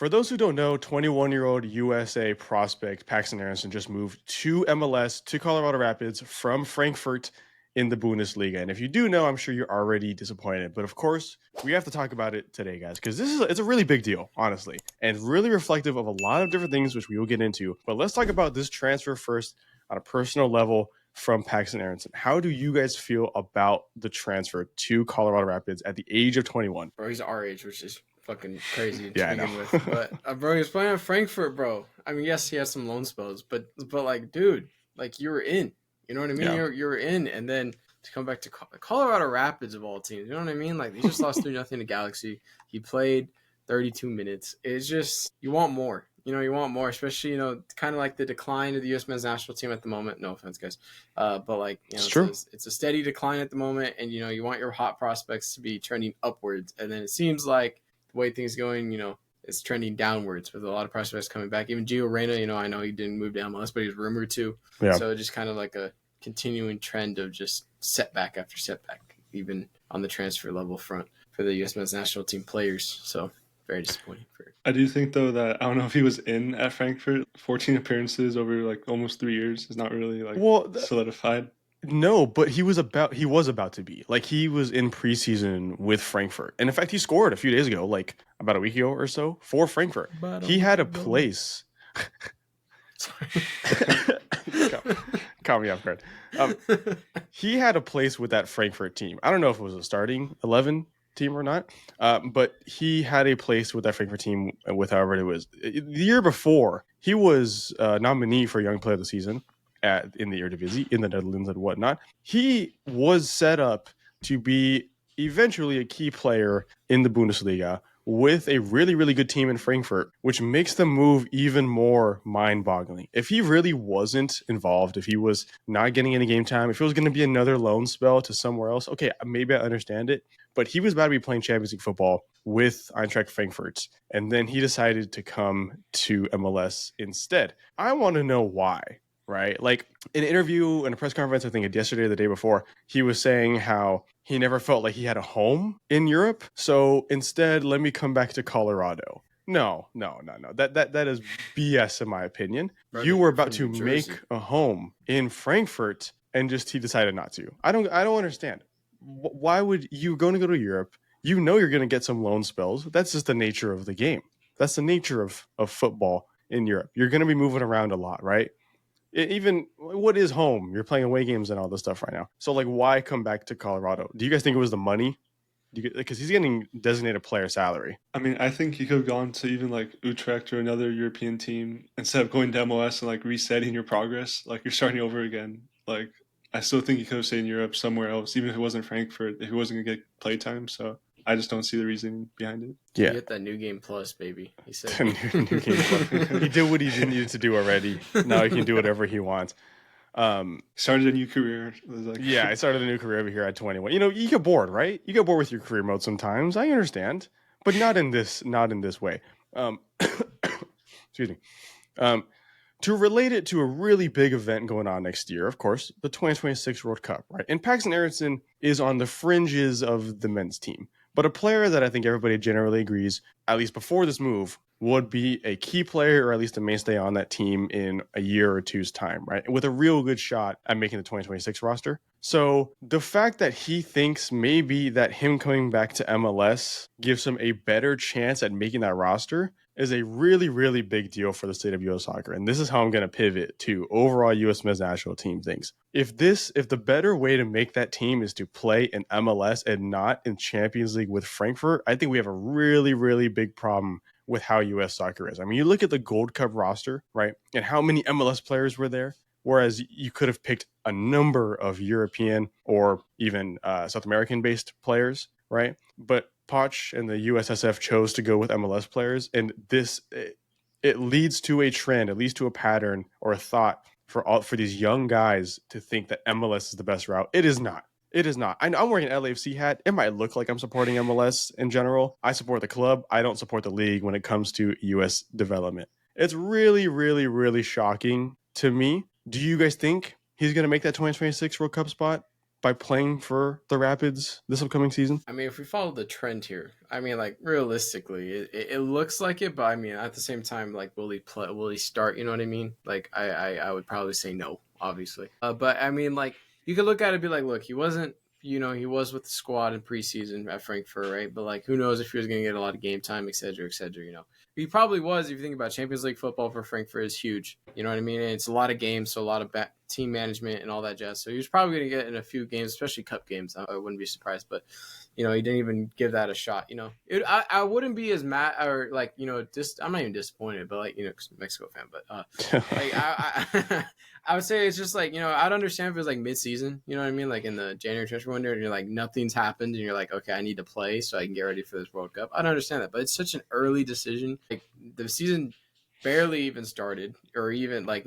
For those who don't know, 21-year-old USA prospect Paxten Aaronson just moved to MLS, to Colorado Rapids from Frankfurt in the Bundesliga. And if you do know, I'm sure you're already disappointed. But of course, we have to talk about it today, guys, because it's a really big deal, honestly, and really reflective of a lot of different things, which we will get into. But let's talk about this transfer first on a personal level from Paxten Aaronson. How do you guys feel about the transfer to Colorado Rapids at the age of 21? Bro, he's our age, which is fucking crazy to Yeah, I begin know. with. But bro, he was playing at Frankfurt, bro. I mean, yes, he has some loan spells, but like, dude, like you were in. You know what I mean? Yeah. You're in, and then to come back to Colorado Rapids of all teams, you know what I mean? Like they just lost 3-0 to Galaxy. He played 32 minutes. It's just you want more. You want more, especially kind of like the decline of the U.S. men's national team at the moment. No offense, guys, but like It's true. It's a steady decline at the moment, and you want your hot prospects to be trending upwards, and then it seems like the way things going, it's trending downwards with a lot of prospects coming back. Even Gio Reyna, I know he didn't move to MLS, but he was rumored to. Yeah. So just kind of like a continuing trend of just setback after setback, even on the transfer level front for the U.S. men's national team players. So very disappointing. I do think, though, that I don't know if he was in at Frankfurt. 14 appearances over like almost 3 years is not really solidified. No, but he was about to be. Like, he was in preseason with Frankfurt. And in fact, he scored a few days ago, like about a week ago or so, for Frankfurt. He had a place. Caught me off guard. He had a place with that Frankfurt team. I don't know if it was a starting 11 team or not, but he had a place with that Frankfurt team with however it was. The year before, he was nominee for Young Player of the Season in the Eredivisie, in the Netherlands and whatnot. He was set up to be eventually a key player in the Bundesliga with a really, really good team in Frankfurt, which makes the move even more mind-boggling. If he really wasn't involved, if he was not getting any game time, if it was going to be another loan spell to somewhere else, okay, maybe I understand it. But he was about to be playing Champions League football with Eintracht Frankfurt, and then he decided to come to MLS instead. I want to know why. Right? Like in an interview in a press conference, I think yesterday or the day before, he was saying how he never felt like he had a home in Europe. So instead, let me come back to Colorado. No. That is BS in my opinion. Right, you were about to make a home in Frankfurt and he decided not to. I don't understand. Why would you going to go to Europe? You're going to get some loan spells. That's just the nature of the game. That's the nature of football in Europe. You're going to be moving around a lot, right? Even what is home? You're playing away games and all this stuff right now. So, like, why come back to Colorado? Do you guys think it was the money? Because he's getting designated player salary. I mean, I think he could have gone to even like Utrecht or another European team instead of going to MLS and like resetting your progress. Like you're starting over again. Like I still think he could have stayed in Europe somewhere else, even if it wasn't Frankfurt, if he wasn't gonna get play time. So I just don't see the reasoning behind it. Yeah, you get that new game plus, baby. He said new game plus. He did what he needed to do already. Now he can do whatever he wants. Started a new career. Yeah, I started a new career over here at 21. You get bored, right? You get bored with your career mode sometimes. I understand, but not in this way. Excuse me. To relate it to a really big event going on next year, of course, the 2026 World Cup, right? And Paxten Aaronson is on the fringes of the men's team. But a player that I think everybody generally agrees, at least before this move, would be a key player or at least a mainstay on that team in a year or two's time, right? With a real good shot at making the 2026 roster. So the fact that he thinks maybe that him coming back to MLS gives him a better chance at making that roster is a really, really big deal for the state of U.S. soccer. And this is how I'm going to pivot to overall U.S. men's national team things. If the better way to make that team is to play in MLS and not in Champions League with Frankfurt, I think we have a really, really big problem with how U.S. soccer is. I mean, you look at the Gold Cup roster, right? And how many MLS players were there? Whereas you could have picked a number of European or even South American-based players, right? But Poch and the USSF chose to go with MLS players, and it leads to a trend, it leads to a pattern or a thought for these young guys to think that MLS is the best route. It is not. It is not. I'm wearing an LAFC hat. It might look like I'm supporting MLS in general. I support the club. I don't support the league when it comes to U.S. development. It's really, really, really shocking to me. Do you guys think he's going to make that 2026 World Cup spot? by playing for the Rapids this upcoming season? I mean, if we follow the trend here, I mean, like realistically, it looks like it, but I mean, at the same time, like, will he play? Will he start? You know what I mean? Like, I would probably say no, obviously. But I mean, like, you could look at it and be like, look, he wasn't. He was with the squad in preseason at Frankfurt, right? But like, who knows if he was going to get a lot of game time, et cetera, et cetera. He probably was. If you think about Champions League football for Frankfurt is huge. You know what I mean? And it's a lot of games, so a lot of team management and all that jazz. So he was probably going to get in a few games, especially cup games. I wouldn't be surprised, but he didn't even give that a shot. I wouldn't be as mad or like I'm not even disappointed, but like Mexico fan, but like I would say it's just like I'd understand if it was like mid-season. You know what I mean? Like in the January transfer window, and you're like nothing's happened, and you're like, okay, I need to play so I can get ready for this World Cup. I'd understand that, but it's such an early decision. Like the season barely even started, or even like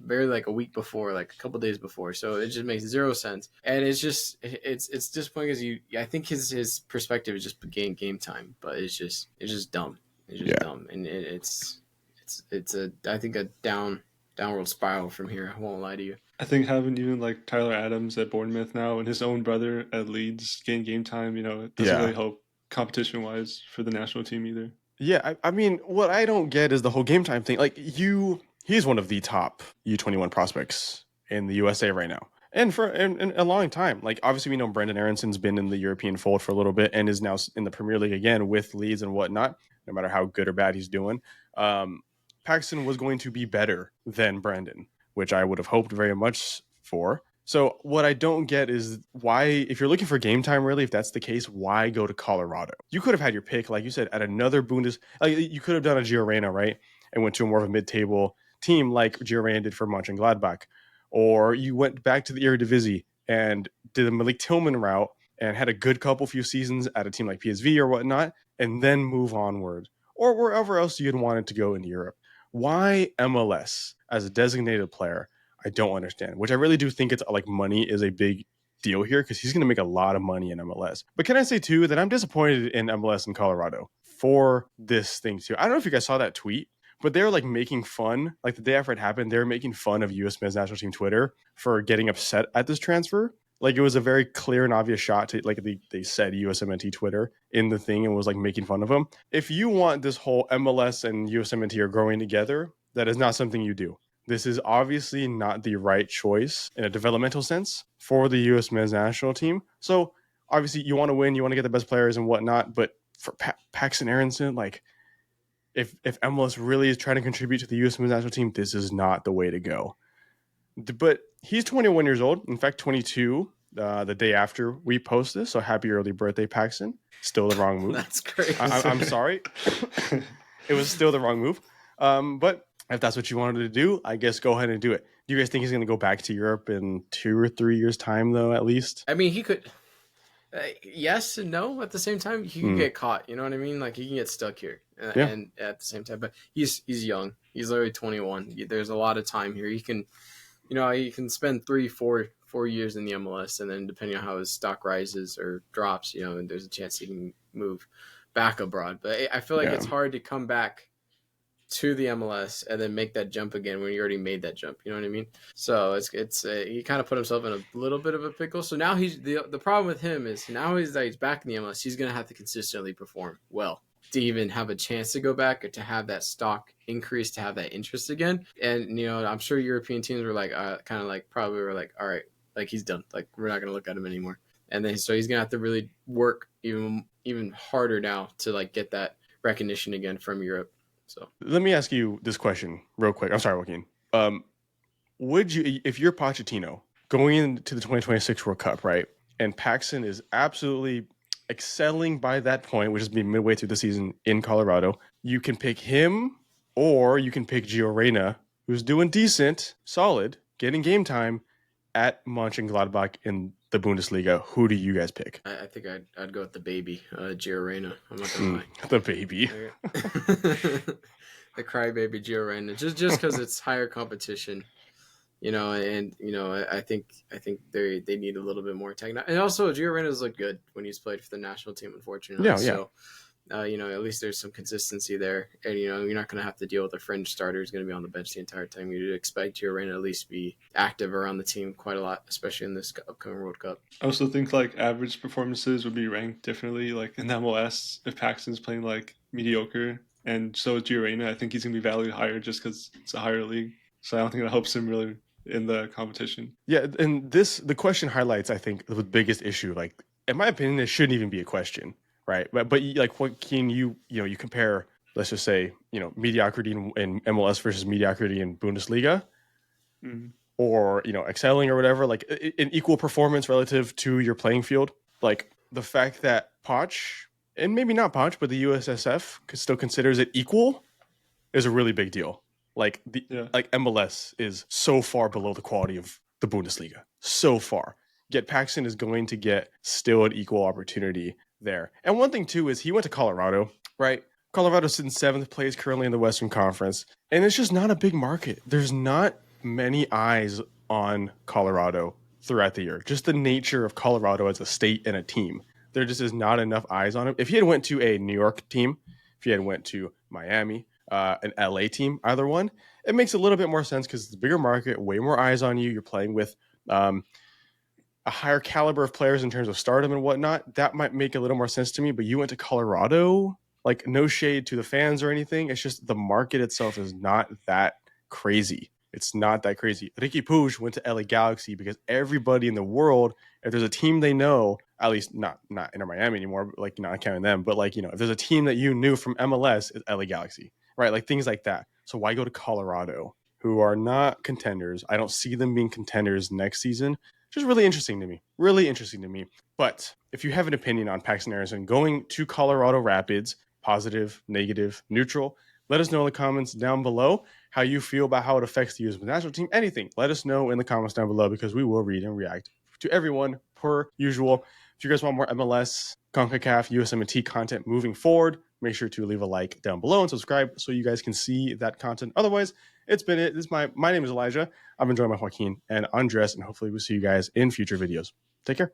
barely like a week before, like a couple days before. So it just makes zero sense, and it's disappointing because I think his perspective is just game time, but it's just dumb. It's just dumb, and it's I think a downward spiral from here. I won't lie to you. I think having even like Tyler Adams at Bournemouth now and his own brother at Leeds gain game time, it doesn't really help competition wise for the national team either. Yeah, I mean, what I don't get is the whole game time thing. Like he's one of the top U21 prospects in the USA right now, and for in a long time. Like obviously we know Paxten Aaronson's been in the European fold for a little bit and is now in the Premier League again with Leeds and whatnot. No matter how good or bad he's doing, Paxten was going to be better than Brandon, which I would have hoped very much for. So what I don't get is why, if you're looking for game time, really, if that's the case, why go to Colorado? You could have had your pick, like you said, at another like you could have done a Gio Reyna, right? And went to a more of a mid-table team like Gio Reyna did for Mönchengladbach. Or you went back to the Eredivisie and did the Malik Tillman route and had a good few seasons at a team like PSV or whatnot, and then move onward. Or wherever else you'd wanted to go in Europe. Why MLS as a designated player? I don't understand, which I really do think it's like money is a big deal here because he's going to make a lot of money in MLS. But can I say too that I'm disappointed in MLS in Colorado for this thing too? I don't know if you guys saw that tweet, but they were like making fun, like the day after it happened, they were making fun of US men's national team Twitter for getting upset at this transfer. Like it was a very clear and obvious shot to like they said USMNT Twitter in the thing and was like making fun of him. If you want this whole MLS and USMNT are growing together, that is not something you do. This is obviously not the right choice in a developmental sense for the U.S. men's national team. So obviously you want to win, you want to get the best players and whatnot. But for Paxten Aaronson, like if MLS really is trying to contribute to the U.S. men's national team, this is not the way to go. But he's 21 years old. In fact, 22 the day after we post this. So happy early birthday, Paxten. Still the wrong move. That's crazy. I'm sorry. It was still the wrong move. But if that's what you wanted to do, I guess go ahead and do it. Do you guys think he's going to go back to Europe in 2 or 3 years' time, though, at least? I mean, he could. Yes and no at the same time. He can get caught. You know what I mean? Like he can get stuck here, and at the same time. But he's young. He's literally 21. There's a lot of time here. He can, he can spend 3-4 years in the MLS, and then depending on how his stock rises or drops, there's a chance he can move back abroad. But I feel like it's hard to come back to the MLS and then make that jump again when you already made that jump. You know what I mean? So it's he kind of put himself in a little bit of a pickle. So now he's the problem with him is now he's back in the MLS. He's gonna have to consistently perform well to even have a chance to go back or to have that stock increase, to have that interest again. And I'm sure European teams were like kind of like probably were like, all right, like he's done. Like we're not gonna look at him anymore. And then so he's gonna have to really work even harder now to like get that recognition again from Europe. So let me ask you this question real quick. I'm sorry, Joaquin. Would you, if you're Pochettino going into the 2026 World Cup, right, and Paxten is absolutely excelling by that point, which is being midway through the season in Colorado, you can pick him or you can pick Gio Reyna, who's doing decent, solid, getting game time at Mönchengladbach in the Bundesliga. Who do you guys pick? I think I'd go with the baby, Gio Reyna. I'm not gonna lie. The baby. The crybaby Gio Reyna. Just because it's higher competition, and I think they need a little bit more technology. And also Gio Reyna's looked good when he's played for the national team, unfortunately. Yeah. So At least there's some consistency there, and you're not going to have to deal with a fringe starter who's going to be on the bench the entire time. You'd expect Gio to at least be active around the team quite a lot, especially in this upcoming World Cup. I also think like average performances would be ranked differently. Like in the MLS, if Paxton's playing like mediocre, and so is Gio, I think he's gonna be valued higher just because it's a higher league. So I don't think it helps him really in the competition. Yeah, and the question highlights, I think, the biggest issue. Like, in my opinion, this shouldn't even be a question, right? But like, what can you compare? Let's just say, mediocrity in MLS versus mediocrity in Bundesliga, or excelling or whatever. Like, an equal performance relative to your playing field. Like the fact that Poch, and maybe not Poch, but the USSF still considers it equal, is a really big deal. Like like MLS is so far below the quality of the Bundesliga, so far. Yet Paxton is going to get still an equal opportunity there. And one thing too is he went to Colorado, right? Colorado's in 7th place currently in the Western Conference, and it's just not a big market. There's not many eyes on Colorado throughout the year. Just the nature of Colorado as a state and a team. There just is not enough eyes on him. If he had went to a New York team, if he had went to Miami, an LA team, either one, it makes a little bit more sense because it's a bigger market, way more eyes on you. You're playing with a higher caliber of players in terms of stardom and whatnot. That might make a little more sense to me. But you went to Colorado, like no shade to the fans or anything. It's just the market itself is not that crazy. It's not that crazy. Ricky Puig went to LA Galaxy because everybody in the world, if there's a team they know, at least not Inter Miami anymore, like not counting them, but like, if there's a team that you knew from MLS, it's LA Galaxy. Right, like things like that. So why go to Colorado, who are not contenders? I don't see them being contenders next season. Just really interesting to me. Really interesting to me. But if you have an opinion on Paxten Aaronson going to Colorado Rapids, positive, negative, neutral, let us know in the comments down below how you feel about how it affects the U.S. national team. Anything, let us know in the comments down below because we will read and react to everyone per usual. If you guys want more MLS, CONCACAF, USMNT content moving forward, make sure to leave a like down below and subscribe so you guys can see that content. Otherwise, it's been it. My name is Elijah. I've been joined by Joaquin and Andres, and hopefully we'll see you guys in future videos. Take care.